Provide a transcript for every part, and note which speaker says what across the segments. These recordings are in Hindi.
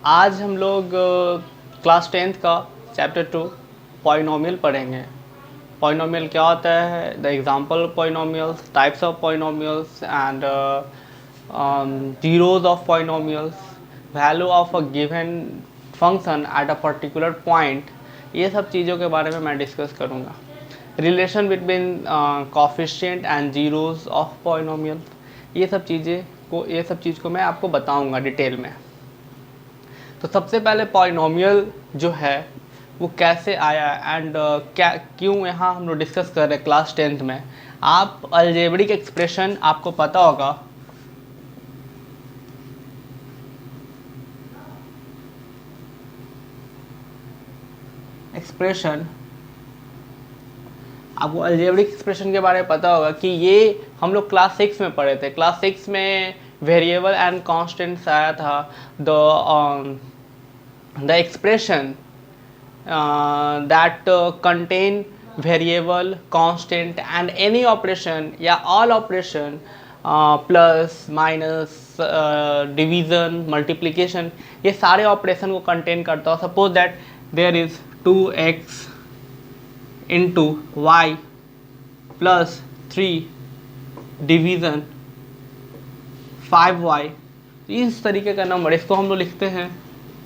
Speaker 1: आज हम लोग क्लास 10th का चैप्टर 2 पॉलिनोमियल पढ़ेंगे। पॉलिनोमियल क्या होता है, the example polynomials, types of polynomials and zeros of polynomials, value of a given function at a particular point, ये सब चीज़ों के बारे में मैं डिस्कस करूँगा। Relation between coefficient and zeros of polynomial, ये सब चीज़ को मैं आपको बताऊँगा डिटेल में। तो सबसे पहले पॉलिनोमियल जो है वो कैसे आया एंड क्या क्यों यहाँ हम लोग डिस्कस कर रहे हैं क्लास 10th में। आप अलजेब्रिक एक्सप्रेशन आपको पता होगा, आपको अलजेब्रिक एक्सप्रेशन के बारे में पता होगा कि ये हम लोग क्लास 6 में पढ़े थे। क्लास 6 में वेरिएबल एंड कांस्टेंट्स आया था। The expression that contain variable, constant and any operation या all operation, plus minus, division, multiplication, ये सारे ऑपरेशन को कंटेन करता हो। Suppose that there is 2x into Y plus 3 division 5y, इस तरीके का नंबर, इसको हम लोग लिखते हैं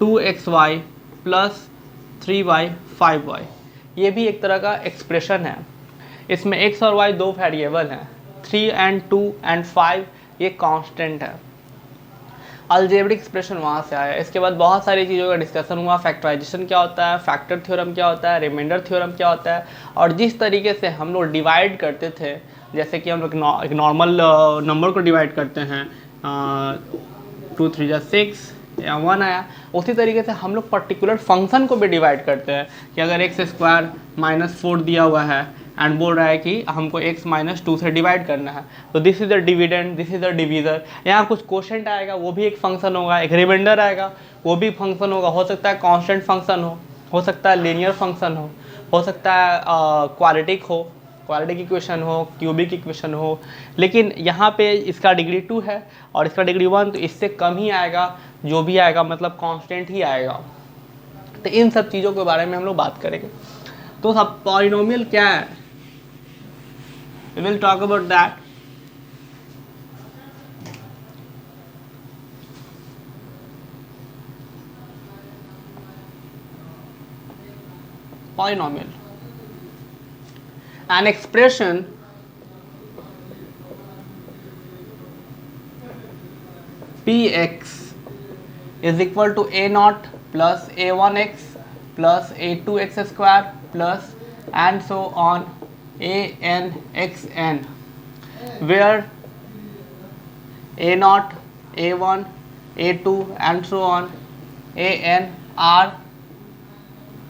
Speaker 1: 2xy प्लस 3y 5y। ये भी एक तरह का एक्सप्रेशन है। इसमें x और y दो वेरिएबल हैं, 3 एंड 2 एंड 5 ये कांस्टेंट है। अलजेब्रिक एक्सप्रेशन वहाँ से आया। इसके बाद बहुत सारी चीज़ों का डिस्कशन हुआ। फैक्टराइजेशन क्या होता है, फैक्टर थ्योरम क्या होता है, रिमाइंडर थ्योरम क्या होता है, और जिस तरीके से हम लोग डिवाइड करते थे, जैसे कि हम लोग एक नॉर्मल नंबर को डिवाइड करते हैं, 2 3 जा 6 या 1 आया, उसी तरीके से हम लोग पर्टिकुलर फंक्शन को भी डिवाइड करते हैं कि अगर x स्क्वायर माइनस 4 दिया हुआ है एंड बोल रहा है कि हमको x माइनस 2 से डिवाइड करना है, तो this is the dividend, this is the divisor. यहाँ कुछ क्वोशेंट आएगा, वो भी एक फंक्शन होगा, एक रिमाइंडर आएगा, वो भी फंक्शन होगा। हो सकता है कांस्टेंट फंक्शन हो सकता है लीनियर फंक्शन हो सकता है क्वाड्रेटिक इक्वेशन हो, क्यूबिक इक्वेशन हो। लेकिन यहाँ पे इसका डिग्री 2 है और इसका डिग्री 1, तो इससे कम ही आएगा। जो भी आएगा मतलब कांस्टेंट ही आएगा। तो इन सब चीज़ों के बारे में हम लोग बात करेंगे। तो सब पॉलिनोमियल क्या है, we will talk about that. Polynomial, an expression px is equal to a naught plus a1x plus a2x square plus and so on an xn, where a naught, a1, a2 and so on an are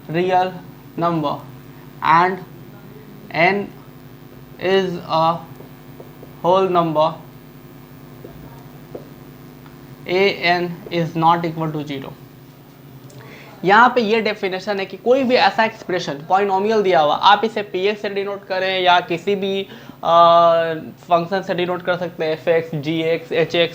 Speaker 1: real number and n is a whole number, an is not equal to 0। यहाँ पे ये डेफिनेशन है कि कोई भी ऐसा एक्सप्रेशन पॉलिनोमियल दिया हुआ, आप इसे px से डिनोट करें या किसी भी फंक्शन से डिनोट कर सकते हैं, fx, gx, hx।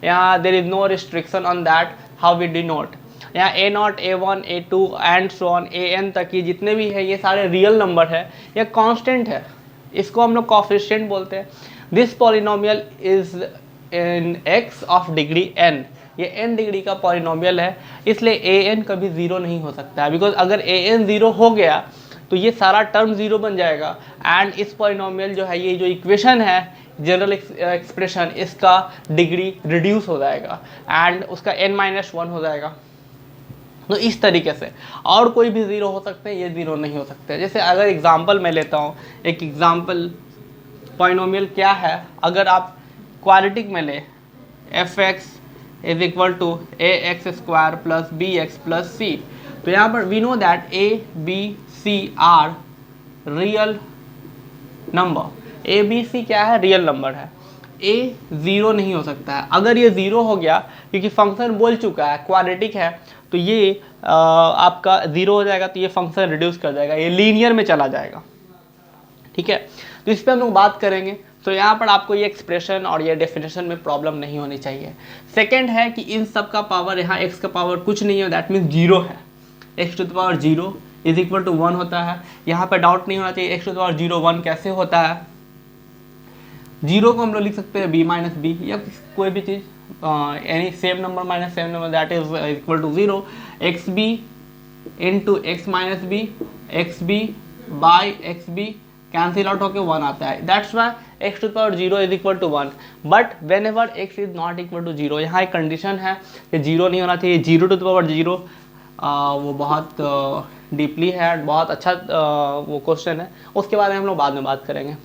Speaker 1: यहाँ there is no restriction on that how we denote. यहाँ a nought, a1, a2 and so on an तक की जितने भी है ये सारे रियल नंबर है या कांस्टेंट है। इसको हम लोग कोफिशिएंट बोलते हैं। This polynomial is in x of degree n, ये n डिग्री का पॉलिनोमियल है, इसलिए an कभी ज़ीरो नहीं हो सकता है। बिकॉज अगर an ज़ीरो हो गया तो ये सारा टर्म ज़ीरो बन जाएगा एंड इस पॉलिनोमियल जो है, ये जो इक्वेशन है जनरल एक्सप्रेशन, इसका डिग्री रिड्यूस हो जाएगा एंड उसका n-1 हो जाएगा। तो इस तरीके से और कोई भी ज़ीरो हो सकते हैं, ये ज़ीरो नहीं हो सकते। जैसे अगर एग्जाम्पल मैं लेता हूँ, एक एग्जाम्पल पॉलिनोमियल क्या है, अगर आप क्वाड्रेटिक में ले f(x) is equal to ax square plus bx plus c, तो यहाँ पर we know that a b c are real number. a b c क्या है, रियल नंबर है। a ज़ीरो नहीं हो सकता है। अगर ये ज़ीरो हो गया, क्योंकि फंक्शन बोल चुका है क्वाड्रेटिक है, तो ये आपका ज़ीरो हो जाएगा, तो ये फंक्शन रिड्यूस कर जाएगा, ये लीनियर में चला जाएगा। ठीक है, तो इस पर हम लोग बात करेंगे। तो यहाँ पर आपको ये एक्सप्रेशन और ये डेफिनेशन में प्रॉब्लम नहीं होनी चाहिए। सेकेंड है कि इन सब का पावर, यहाँ x का पावर कुछ नहीं है, दैट मीन्स जीरो है। x to the power zero is equal to 1 होता है। यहाँ पे डाउट नहीं होना चाहिए x to the power zero 1 कैसे होता है। जीरो को हम लोग लिख सकते हैं b माइनस बी, या कोई भी चीज़ any same number minus same number that is equal to zero. X B into X minus B, X B by X B cancel out होकर 1 आता है। That's why x to the power zero is equal to 1। But whenever X is not equal to zero, यहाँ एक कंडीशन है कि जीरो नहीं होना चाहिए। Zero to the power zero वो बहुत डीपली है, बहुत अच्छा वो क्वेश्चन है, उसके बारे में हम लोग बाद में बात करेंगे।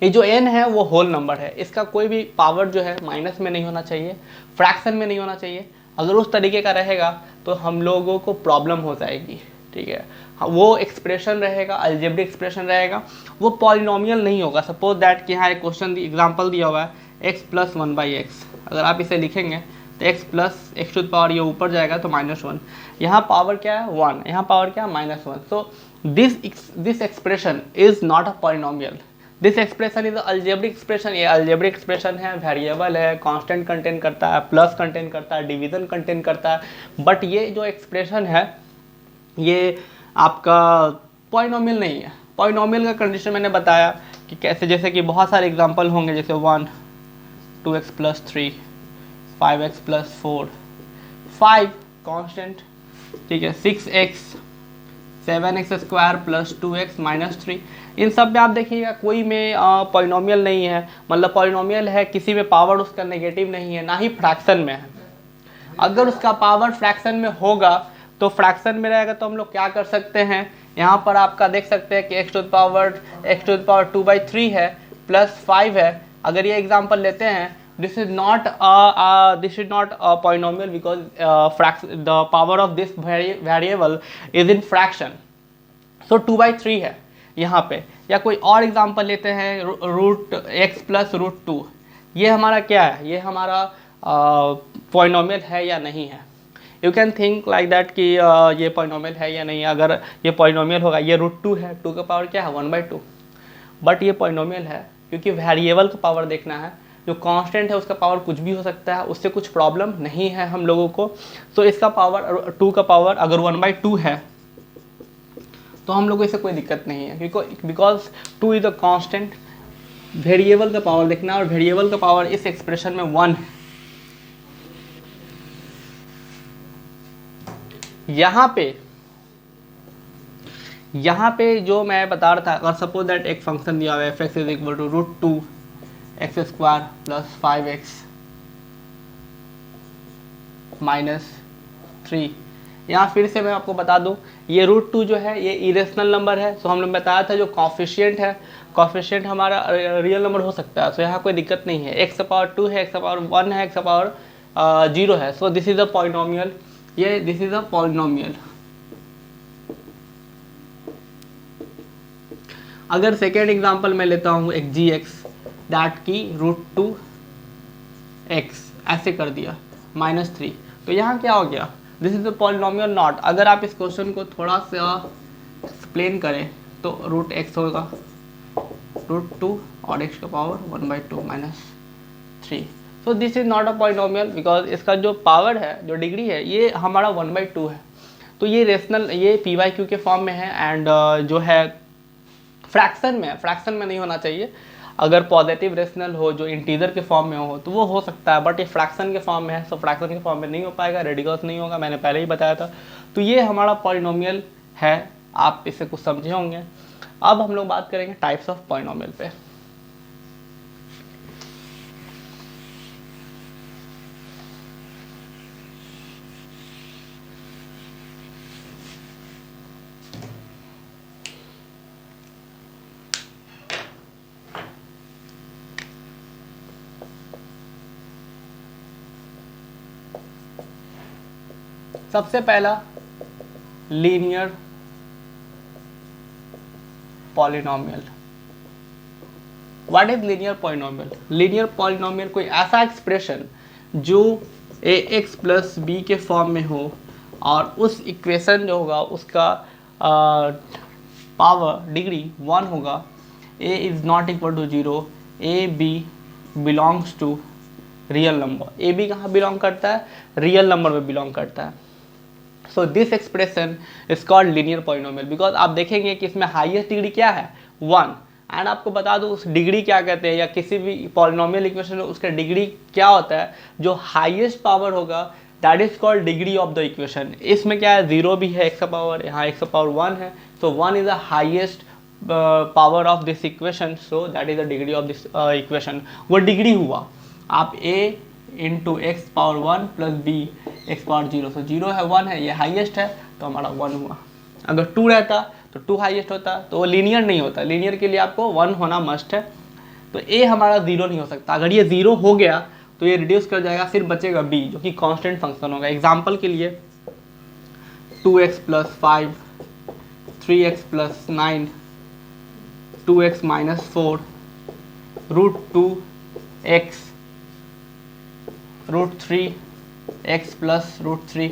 Speaker 1: ये जो n है वो होल नंबर है, इसका कोई भी पावर जो है माइनस में नहीं होना चाहिए, फ्रैक्शन में नहीं होना चाहिए। अगर उस तरीके का रहेगा तो हम लोगों को प्रॉब्लम हो जाएगी, ठीक है। वो एक्सप्रेशन रहेगा, अलजेब्रिक एक्सप्रेशन रहेगा, वो पॉलिनोमियल नहीं होगा। सपोज दैट कि यहाँ एक क्वेश्चन एग्जांपल दिया हुआ है x प्लस 1/x, अगर आप इसे लिखेंगे तो x plus x to the power ये ऊपर जाएगा तो -1, यहाँ पावर क्या है 1, यहाँ पावर क्या है -1। सो this expression is not a polynomial, this expression is algebraic expression. ये अलजेब्रिक एक्सप्रेशन है, वेरिएबल है, कांस्टेंट कंटेन करता है, प्लस कंटेन करता है, डिवीजन कंटेन करता है। बट ये जो एक्सप्रेशन है ये आपका पॉलिनोमियल नहीं है। पॉलिनोमियल का कंडीशन मैंने बताया कि कैसे, जैसे कि बहुत सारे एग्जांपल होंगे, जैसे 1 2x plus 3 5x plus 4 5 constant, ठीक है, 6x 7x square plus 2x minus 3। इन सब में आप देखिएगा कोई में पॉलिनोमियल नहीं है, मतलब पॉलिनोमियल है किसी में पावर उसका नेगेटिव नहीं है, ना ही फ्रैक्शन में है। अगर उसका पावर फ्रैक्शन में होगा तो फ्रैक्शन में रहेगा तो हम लोग क्या कर सकते हैं, यहाँ पर आपका देख सकते हैं कि x टू द पावर 2/3 है प्लस 5 है। अगर ये एग्जांपल लेते हैं, this is not a polynomial because the power of this variable is in fraction, so 2/3 है यहाँ पे। या कोई और एग्जांपल लेते हैं, रूट x प्लस रूट 2, ये हमारा क्या है, ये हमारा पॉलिनोमियल है या नहीं है। You can think like that कि ये पॉलिनोमियल है या नहीं। अगर ये पॉलिनोमियल होगा, ये रूट 2 है, 2 का पावर क्या है 1/2, बट ये पॉलिनोमियल है क्योंकि वेरिएबल का पावर देखना है। जो कांस्टेंट है उसका पावर कुछ भी हो सकता है, उससे कुछ प्रॉब्लम नहीं है हम लोगों को। तो इसका पावर 2 का पावर अगर 1/2 है तो हम लोग को इससे कोई दिक्कत नहीं है, because 2 is a constant. Variable का पावर देखना है, और वेरिएबल का पावर इस एक्सप्रेशन में 1 है। यहाँ पे जो मैं बता रहा था, अगर सपोज दैट एक फंक्शन दिया हुआ है f(x) is equal to root 2 x square plus 5x minus 3। यहाँ फिर से मैं आपको बता दूँ, ये रूट 2 जो है ये इरेशनल नंबर है। सो हमने बताया था जो कॉफिशिएंट है, कॉफिशिएंट हमारा रियल नंबर हो सकता है। सो यहाँ कोई दिक्कत नहीं है, x पावर 2 है, x पावर 1 है, x पावर 0 है। So this is a polynomial, ये दिस इज अ पॉलिनोमियल। अगर सेकेंड एग्जांपल मैं लेता हूँ एक gx दैट की रूट 2x ऐसे कर दिया -3, तो यहाँ क्या हो गया, this is a polynomial not. अगर आप इस क्वेश्चन को थोड़ा सा एक्सप्लेन करें तो रूट x होगा रूट 2 और x का power 1/2 -3। So this is not a polynomial because इसका जो पावर है, जो डिग्री है, ये हमारा 1/2 है। तो ये रेशनल, ये p/q के फॉर्म में है, एंड जो है फ्रैक्शन में है, फ्रैक्शन में नहीं होना चाहिए। अगर पॉजिटिव रेशनल हो जो इंटीजर के फॉर्म में हो तो वो हो सकता है, बट ये फ्रैक्शन के फॉर्म में है, सो फ्रैक्शन के फॉर्म में नहीं हो पाएगा, रेडिकल्स नहीं होगा, मैंने पहले ही बताया था। तो ये हमारा पॉलिनोमियल है, आप इसे कुछ समझे होंगे। अब हम लोग बात करेंगे टाइप्स ऑफ पॉलिनोमियल पे। सबसे पहला linear polynomial. What is linear polynomial? Linear polynomial कोई ऐसा एक्सप्रेशन जो ax प्लस बी के फॉर्म में हो और उस इक्वेशन जो होगा उसका पावर डिग्री 1 होगा। A is not equal to 0, a b belongs to real number. A b कहाँ बिलोंग करता है? रियल नंबर में बिलोंग करता है। So this expression is called linear polynomial, because आप देखेंगे कि इसमें हाईएस्ट डिग्री क्या है? 1। एंड आपको बता दूं उस डिग्री क्या कहते हैं, या किसी भी पॉलिनोमियल इक्वेशन में उसका डिग्री क्या होता है? जो हाईएस्ट पावर होगा that is called degree of the equation. इसमें क्या है? 0 भी है, x का पावर, यहाँ x का पावर 1 है, so 1 is the highest power of this equation, so that is the degree of this equation. वो डिग्री हुआ आप a into x power 1 plus b x power 0, so 0 है 1 है, ये हाईएस्ट है तो हमारा 1 हुआ। अगर 2 रहता तो 2 हाईएस्ट होता, तो वो लीनियर नहीं होता। लीनियर के लिए आपको 1 होना मस्ट है, तो a हमारा 0 नहीं हो सकता। अगर ये 0 हो गया तो ये रिड्यूस कर जाएगा, फिर बचेगा b जो कि कांस्टेंट फंक्शन होगा। एग्जांपल के लिए 2x plus 5, 3x plus 9, 2x minus 4, root 2x, root 3x plus root 3।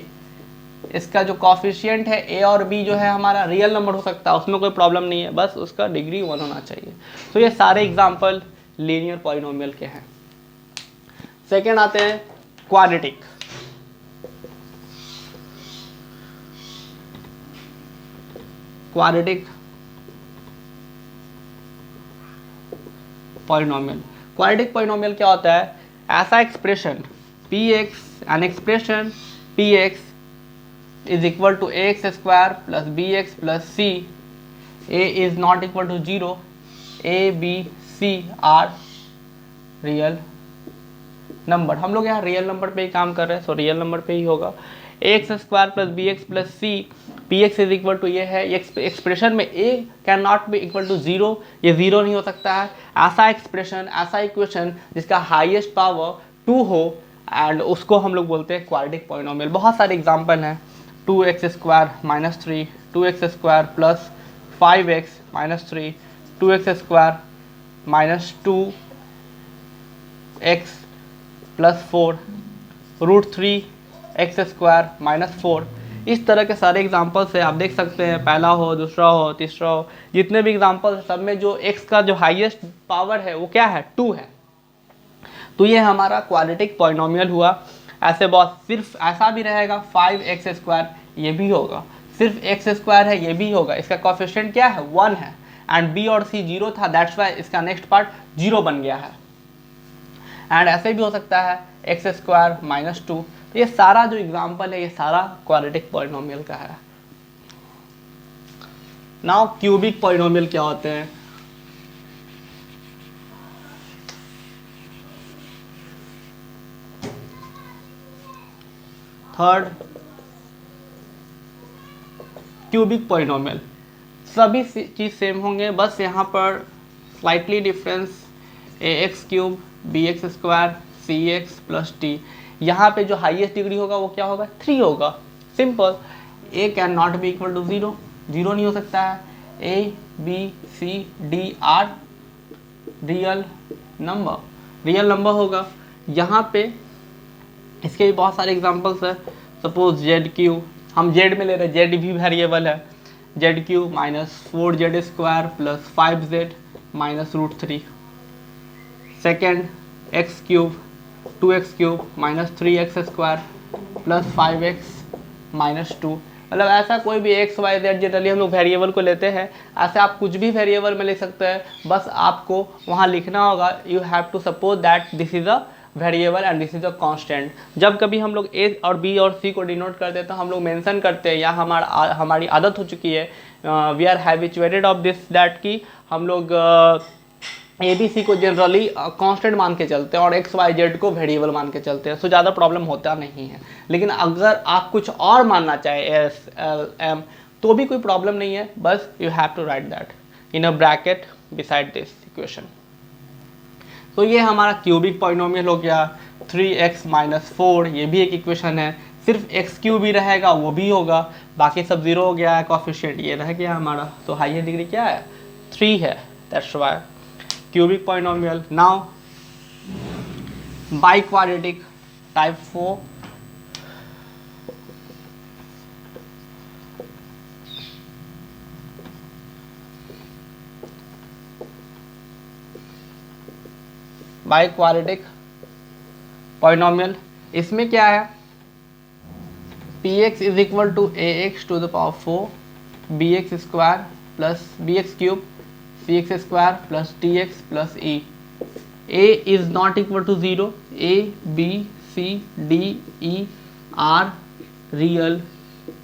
Speaker 1: इसका जो कॉफिशिएंट है a और b जो है हमारा रियल नंबर हो सकता है, उसमें कोई प्रॉब्लम नहीं है, बस उसका डिग्री 1 होना चाहिए। तो ये सारे एग्जांपल लीनियर पॉलिनोमियल के हैं। सेकेंड आते हैं quadratic. Quadratic polynomial. Quadratic polynomial क्या होता है? ऐसा expression px, an expression px is equal to ax square plus bx plus c, a is not equal to 0, a b c are real number. हम लोग यहाँ रियल नंबर पे ही काम कर रहे हैं, सो रियल नंबर पे ही होगा। ax square plus b x plus c, p x is equal to ये है। ये एक्सप्रेशन में a can not be equal to 0, ये 0 नहीं हो सकता है। ऐसा एक्सप्रेशन, ऐसा इक्वेशन जिसका हाईएस्ट पावर 2 हो, एंड उसको हम लोग बोलते हैं क्वाड्रेटिक पॉलिनोमियल। बहुत सारे एग्जांपल हैं। 2x square minus 3, 2x square plus 5x minus 3, 2x square minus 2x plus 4, root 3x square minus 4। इस तरह के सारे एग्जांपल्स है, आप देख सकते हैं। पहला हो, दूसरा हो, तीसरा हो, जितने भी एग्जांपल सब में जो x का जो हाईएस्ट पावर है वो क्या है? 2 है। तो ये हमारा क्वाड्रेटिक पॉलिनोमियल हुआ। ऐसे बहुत सिर्फ ऐसा भी रहेगा 5x स्क्वायर, ये भी होगा। सिर्फ x स्क्वायर है, ये भी होगा। इसका कोफिशिएंट क्या है? 1 है, एंड b और c 0 था, दैट्स वाई इसका नेक्स्ट पार्ट 0 बन गया है। एंड ऐसे भी हो सकता है x स्क्वायर माइनस 2। तो ये सारा जो एग्जाम्पल है ये सारा क्वाड्रेटिक पॉलिनोमियल का है। नाउ क्यूबिक पॉलिनोमियल क्या होते हैं? Third, cubic polynomial. सभी चीज़ सेम होंगे, बस यहाँ पर slightly difference ax cube B x square C X plus T. यहाँ पे जो हाईएस्ट डिग्री होगा वो क्या होगा? 3 होगा। Simple. a can not be equal to 0, 0 नहीं हो सकता है। a b c d are real number होगा। यहाँ पे इसके भी बहुत सारे एग्जांपल्स है। सपोज जेड क्यू, हम जेड में ले रहे हैं, जेड भी वेरिएबल है। Z cube minus 4z square plus 5z minus root 3। Second x cube 2x cube minus 3x square plus 5x minus 2। मतलब ऐसा कोई भी एक्स वाई जेड, जनरली हम लोग वेरिएबल को लेते हैं, ऐसे आप कुछ भी वेरिएबल में लिख सकते हैं। बस आपको वहाँ लिखना होगा, you have to suppose that this is a variable and this is a constant. जब कभी हम लोग ए और बी और सी को डिनोट करते हैं तो हम लोग मेंशन करते हैं, या हमारी आदत हो चुकी है, we are habituated of this that कि हम लोग ए बी सी को जनरली कांस्टेंट मान के चलते हैं और एक्स वाई जेड को वेरिएबल मान के चलते हैं, सो ज़्यादा प्रॉब्लम होता नहीं है। लेकिन अगर आप कुछ और मानना चाहे एस एल एम तो भी कोई प्रॉब्लम नहीं है, बस you have to write that in a bracket beside this equation. तो ये हमारा क्यूबिक पॉलिनोमियल हो गया। 3x माइनस 4 ये भी एक इक्वेशन है। सिर्फ एक्स क्यूब भी रहेगा, वो भी होगा, बाकी सब 0 हो गया है। कोफिशिएंट ये रह गया हमारा, तो हाईएस्ट डिग्री क्या है? 3 है, that's why cubic polynomial. Now biquadratic type 4। Biquadratic polynomial. इसमें क्या है, p x is equal to a x to the power 4 b x square plus b x cube c x square plus t x plus e. A is not equal to 0, a b c d e are real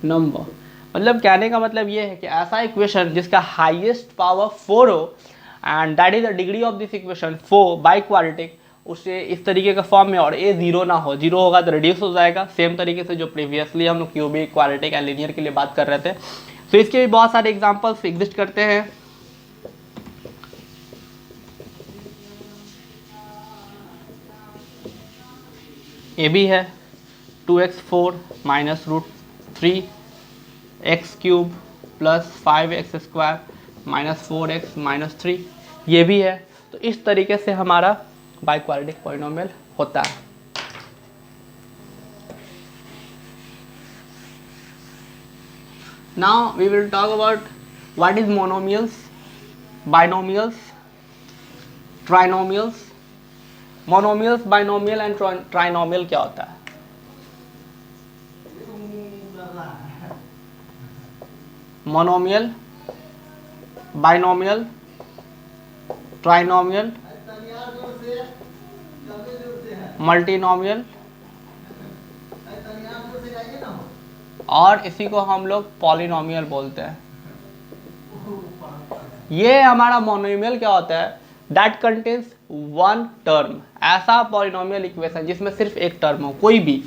Speaker 1: number. मतलब कहने का मतलब ये है कि ऐसा इक्वेशन जिसका हाईएस्ट पावर 4 हो and that is the degree of this equation 4 by quadratic, उसे इस तरीके का फॉर्म में, और ए जीरो ना हो, जीरो होगा तो रिड्यूस हो जाएगा। सेम तरीके से जो प्रीवियसली हम लोग क्यूबिक क्वाड्रेटिक एंड लीनियर के लिए बात कर रहे थे। तो इसके भी बहुत सारे एग्जांपल्स एग्जिस्ट करते हैं। ये भी है 2x4 minus root 3 x cube plus 5x square minus 4x minus 3, ये भी है। तो इस तरीके से हमारा बाई क्वाड्रेटिक पॉलिनोमियल होता है। Now we will talk about what is monomials, binomials, trinomials. Monomials, binomial and trinomial क्या होता है? मोनोमियल, बाइनोमियल, ट्राइनोमियल, मल्टीनोमियल, और इसी को हम लोग पॉलिनोमियल बोलते हैं। ये हमारा मोनोमियल क्या होता है? दैट कंटेन्स वन टर्म, ऐसा पॉलिनोमियल इक्वेशन जिसमें सिर्फ एक टर्म हो, कोई भी।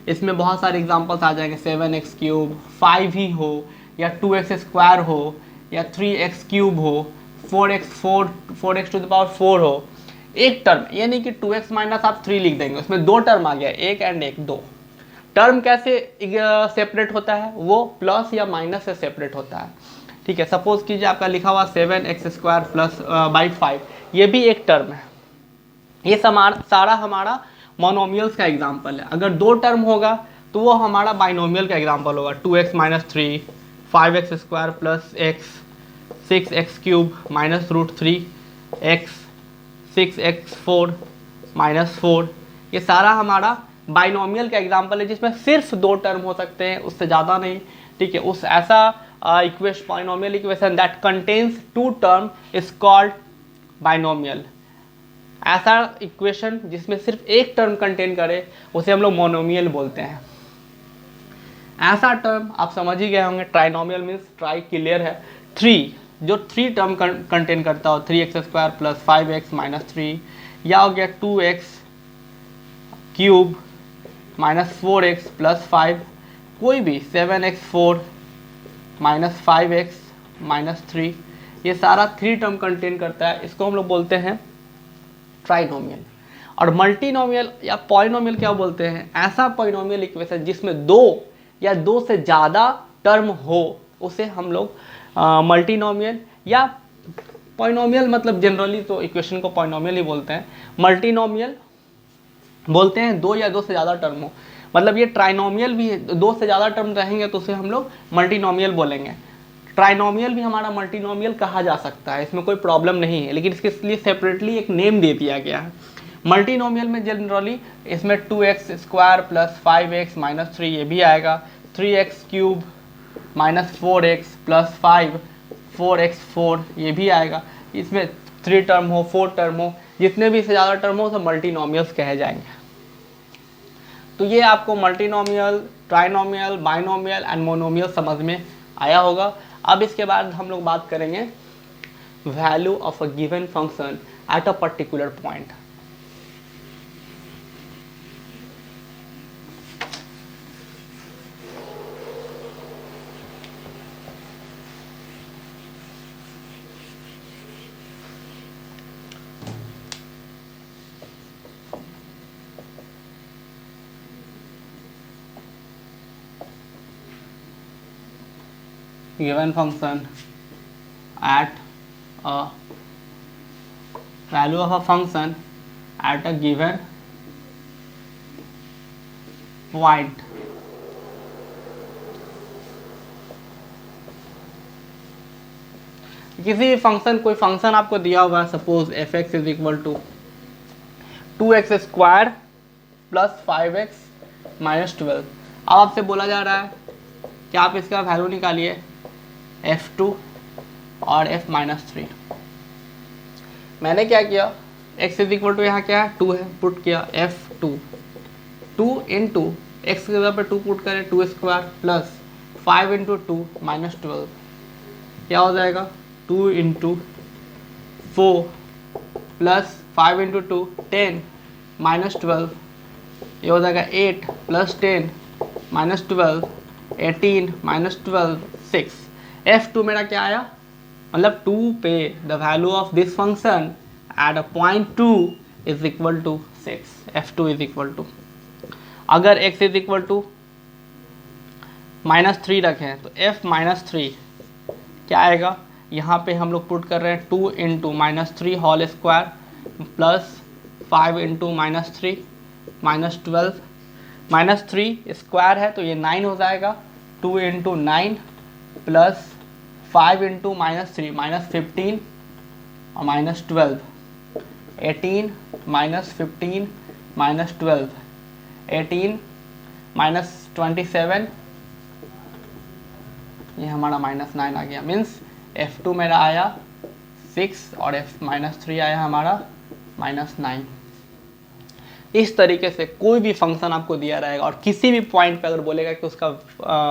Speaker 1: इसमें बहुत सारे एग्जांपल्स आ जाएंगे, 7x क्यूब 5 ही हो, या 2x स्क्वायर हो, या 3x क्यूब हो, 4x टू द पावर 4 हो। एक टर्म, ये नहीं कि 2x माइनस आप 3 लिख देंगे, उसमें दो टर्म आ गया, एक एंड एक, दो। टर्म कैसे सेपरेट होता है? वो प्लस या माइनस से सेपरेट होता है। ठीक है, सपोज कीजिए आपका लिखा हुआ 7x स्क्वायर प्लस बाई 5, ये भी एक टर्म है। ये सारा हमारा मोनोमियल्स का एग्जाम्पल है। अगर दो टर्म होगा तो वो हमारा बाइनोमियल का एग्जाम्पल होगा, 2x minus 3, 5x square plus x, 6x cube minus root 3x, 6x4 minus 4। ये सारा हमारा बाइनोमियल का एग्जाम्पल है जिसमें सिर्फ दो टर्म हो सकते हैं, उससे ज़्यादा नहीं। ठीक है, उस ऐसा equation, binomial equation that contains two term is called binomial. ऐसा इक्वेशन जिसमें सिर्फ एक टर्म कंटेन करे उसे हम लोग मोनोमियल बोलते हैं। ऐसा टर्म आप समझ ही गए होंगे, ट्राइनोमियल मीन्स ट्राई क्लियर है, 3, जो 3 टर्म कंटेन करता हो, 3x square plus 5x minus 3, या हो गया 2x cube minus 4x plus 5, कोई भी 7x4 माइनस 5x माइनस 3, ये सारा 3 टर्म कंटेन करता है, इसको हम लोग बोलते हैं ट्राइनोमियल। और मल्टीनोमियल या पॉलिनोमियल क्या बोलते हैं? ऐसा पॉलिनोमियल इक्वेशन जिसमें दो या दो से ज़्यादा टर्म हो उसे हम लोग मल्टीनोमियल या पॉलिनोमियल, मतलब जनरली तो इक्वेशन को पॉलिनोमियल ही बोलते हैं। मल्टीनोमियल बोलते हैं दो या दो से ज़्यादा टर्म हो, मतलब ये ट्राइनोमियल भी है, दो से ज़्यादा टर्म रहेंगे तो उसे हम लोग मल्टीनोमियल बोलेंगे। ट्राइनोमियल भी हमारा मल्टीनोमियल कहा जा सकता है, इसमें कोई प्रॉब्लम नहीं है, लेकिन इसके लिए सेपरेटली एक नेम दे दिया गया है। मल्टीनोमियल में जनरली इसमें 2x square plus 5x minus 3 ये भी आएगा, 3x cube minus 4x plus 5 4x4 ये भी आएगा। इसमें 3 टर्म हो, 4 टर्म हो, जितने भी से ज़्यादा टर्म हो सब मल्टीनोमियल्स कहे जाएंगे। तो ये आपको multinomial, trinomial, binomial and monomial समझ में आया होगा। अब इसके बाद हम लोग बात करेंगे value of a given function at a particular point. Given function at a value of a function at a given point, किसी फंक्शन, कोई फंक्शन आपको दिया हुआ है, suppose f x is equal to 2x square plus 5x minus 12। अब आपसे बोला जा रहा है कि आप इसका वैल्यू निकालिए f2 और f माइनस 3। मैंने क्या किया, x इज इक्वल टू यहाँ क्या है 2 है, पुट किया f2, 2 इंटू एक्स की जगह पे 2 पुट करें 2 स्क्वायर प्लस 5 इंटू 2 माइनस 12, क्या हो जाएगा 2 इंटू 4 प्लस 5 इंटू 2 10 माइनस 12, ये हो जाएगा 8 प्लस 10 माइनस 12 18 माइनस 12 6। f2 मेरा क्या आया, मतलब 2 पे the value of this function at a point 2 is equal to 6। f2 is equal to, अगर x is equal to minus 3 रखें तो f माइनस 3 क्या आएगा, यहाँ पे हम लोग पुट कर रहे हैं 2 into minus 3 whole square plus 5 into minus 3 minus 12, minus 3 square है तो ये 9 हो जाएगा, 2 into 9 plus 5 into minus 3 minus 15 और माइनस 12, 18 माइनस 15 माइनस 12, 18 माइनस 27, ये हमारा माइनस 9 आ गया। मीन्स f2 मेरा आया 6 और f माइनस 3 आया हमारा माइनस 9। इस तरीके से कोई भी फंक्शन आपको दिया रहेगा और किसी भी पॉइंट पे अगर बोलेगा कि उसका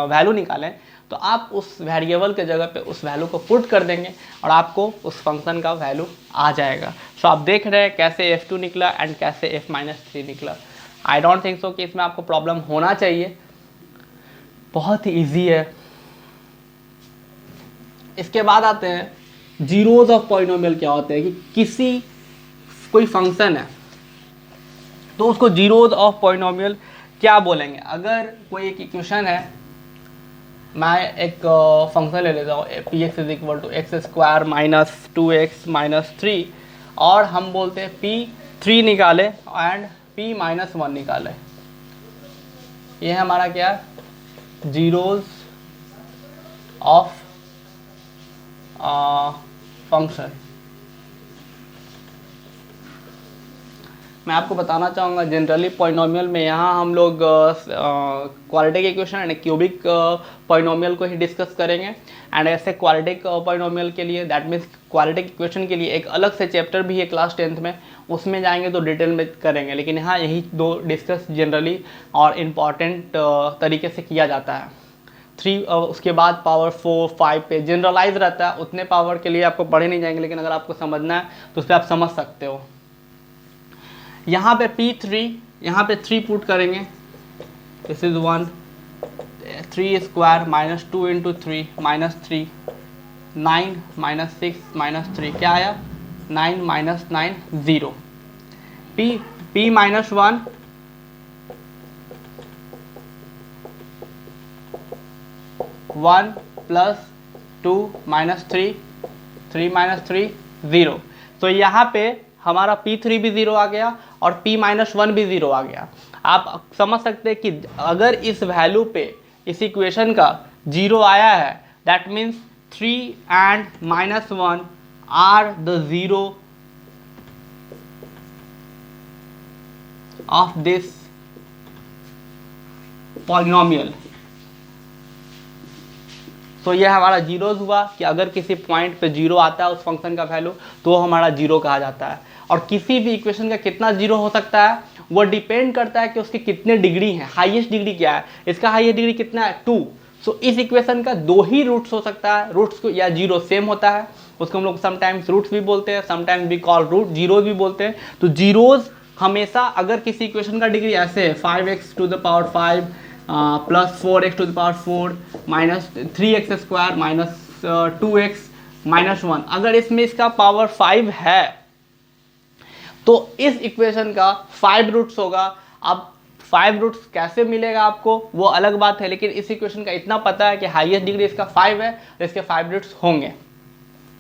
Speaker 1: वैल्यू निकालें तो आप उस वेरिएबल के जगह पे उस वैल्यू को पुट कर देंगे और आपको उस फंक्शन का वैल्यू आ जाएगा। सो आप देख रहे हैं कैसे f2 निकला एंड कैसे f माइनस 3 निकला। आई डोंट थिंक सो कि इसमें आपको प्रॉब्लम होना चाहिए, बहुत ही ईजी है। इसके बाद आते हैं जीरोज ऑफ पॉलिनोमियल। क्या होते हैं कि कोई फंक्शन है तो उसको जीरोज ऑफ पॉलिनोमियल क्या बोलेंगे। अगर कोई एक इक्वेशन है, मैं एक फंक्शन ले लेता हूँ p x is equal to x square minus 2x minus 3 और हम बोलते हैं p3 निकाले एंड p माइनस 1 निकाले, ये है हमारा क्या, जीरोज ऑफ फंक्शन। मैं आपको बताना चाहूँगा जनरली पॉलिनोमियल में यहाँ हम लोग quadratic equation and cubic polynomial को ही डिस्कस करेंगे। एंड ऐसे क्वाड्रेटिक पॉलिनोमियल के लिए, दैट मीन्स क्वाड्रेटिक इक्वेशन के लिए एक अलग से चैप्टर भी है क्लास 10th में, उसमें जाएंगे तो डिटेल में करेंगे। लेकिन यहाँ यही दो डिस्कस जनरली और इम्पॉर्टेंट तरीके से किया जाता है। 3 उसके बाद पावर 4 5 पे जनरलाइज रहता है, उतने पावर के लिए आपको पढ़े नहीं जाएंगे, लेकिन अगर आपको समझना है तो उस पर आप समझ सकते हो। यहाँ पे p3, यहाँ पे 3 पुट करेंगे, this is 1 3 square minus 2 into 3 minus 3 9 minus 6 minus 3, क्या आया 9 minus 9 0। p minus 1 1 plus 2 minus 3 3 minus 3 0। तो यहाँ पे हमारा p3 भी 0 आ गया और p माइनस 1 भी 0 आ गया। आप समझ सकते हैं कि अगर इस वैल्यू पे इस इक्वेशन का 0 आया है, that means 3 and minus 1 are the 0 of this polynomial. तो यह हमारा जीरोज हुआ कि अगर किसी पॉइंट पे 0 आता है उस फंक्शन का वैल्यू तो हमारा 0 कहा जाता है। और किसी भी इक्वेशन का कितना 0 हो सकता है वो डिपेंड करता है कि उसके कितने डिग्री हैं, हाईएस्ट डिग्री क्या है। इसका हाईएस्ट डिग्री कितना है 2। सो इस इक्वेशन का 2 ही रूट्स हो सकता है। रूट्स को या 0 सेम होता है, उसको हम लोग समटाइम्स रूट्स भी बोलते हैं, समटाइम्स भी कॉल रूट जीरोज भी बोलते हैं। तो जीरोज हमेशा, अगर किसी इक्वेशन का डिग्री ऐसे है 5x to the power 5 plus 4x to the power 4 minus 3x square minus 2x minus 1, अगर इसमें इसका पावर 5 है तो इस इक्वेशन का 5 रूट्स होगा। अब 5 रूट्स कैसे मिलेगा आपको वो अलग बात है, लेकिन इस इक्वेशन का इतना पता है कि हाईएस्ट डिग्री इसका 5 है तो इसके 5 रूट्स होंगे।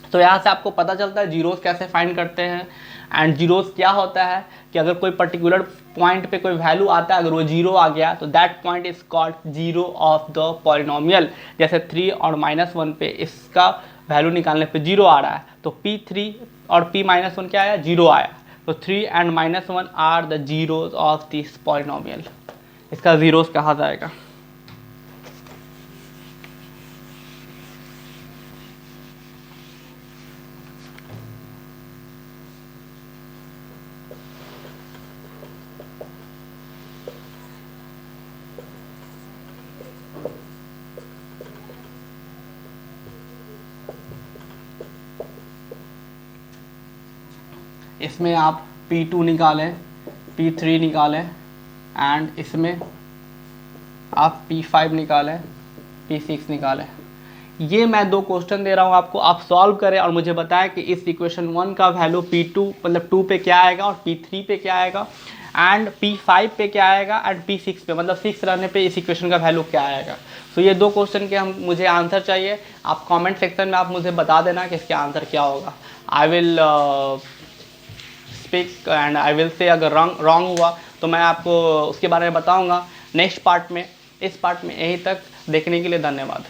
Speaker 1: तो यहाँ से आपको पता चलता है जीरोस कैसे फाइंड करते हैं। एंड जीरोस क्या होता है कि अगर कोई पर्टिकुलर पॉइंट पे कोई वैल्यू आता है, अगर वो 0 आ गया तो that point is called zero of the polynomial. जैसे 3 और -1 पे इसका वैल्यू निकालने पे 0 आ रहा है तो p3 और p-1 क्या आया 0 आया। तो 3 and -1 are the zeros of this polynomial. इसका जीरोस कहा जाएगा। इसमें आप P2 निकालें, P3 निकालें एंड इसमें आप P5 निकालें, P6 निकालें। ये मैं 2 क्वेश्चन दे रहा हूँ आपको, आप सॉल्व करें और मुझे बताएं कि इस इक्वेशन 1 का वैल्यू P2 मतलब 2 पे क्या आएगा और P3 पे क्या आएगा एंड P5 पे क्या आएगा एंड P6 पे मतलब 6 रहने पे इस इक्वेशन का वैल्यू क्या आएगा। तो ये 2 क्वेश्चन के हम मुझे आंसर चाहिए। आप कमेंट सेक्शन में आप मुझे बता देना कि इसका आंसर क्या होगा। I will speak and I will say अगर रॉन्ग हुआ तो मैं आपको उसके बारे में बताऊंगा नेक्स्ट पार्ट में। इस पार्ट में यहीं तक देखने के लिए धन्यवाद।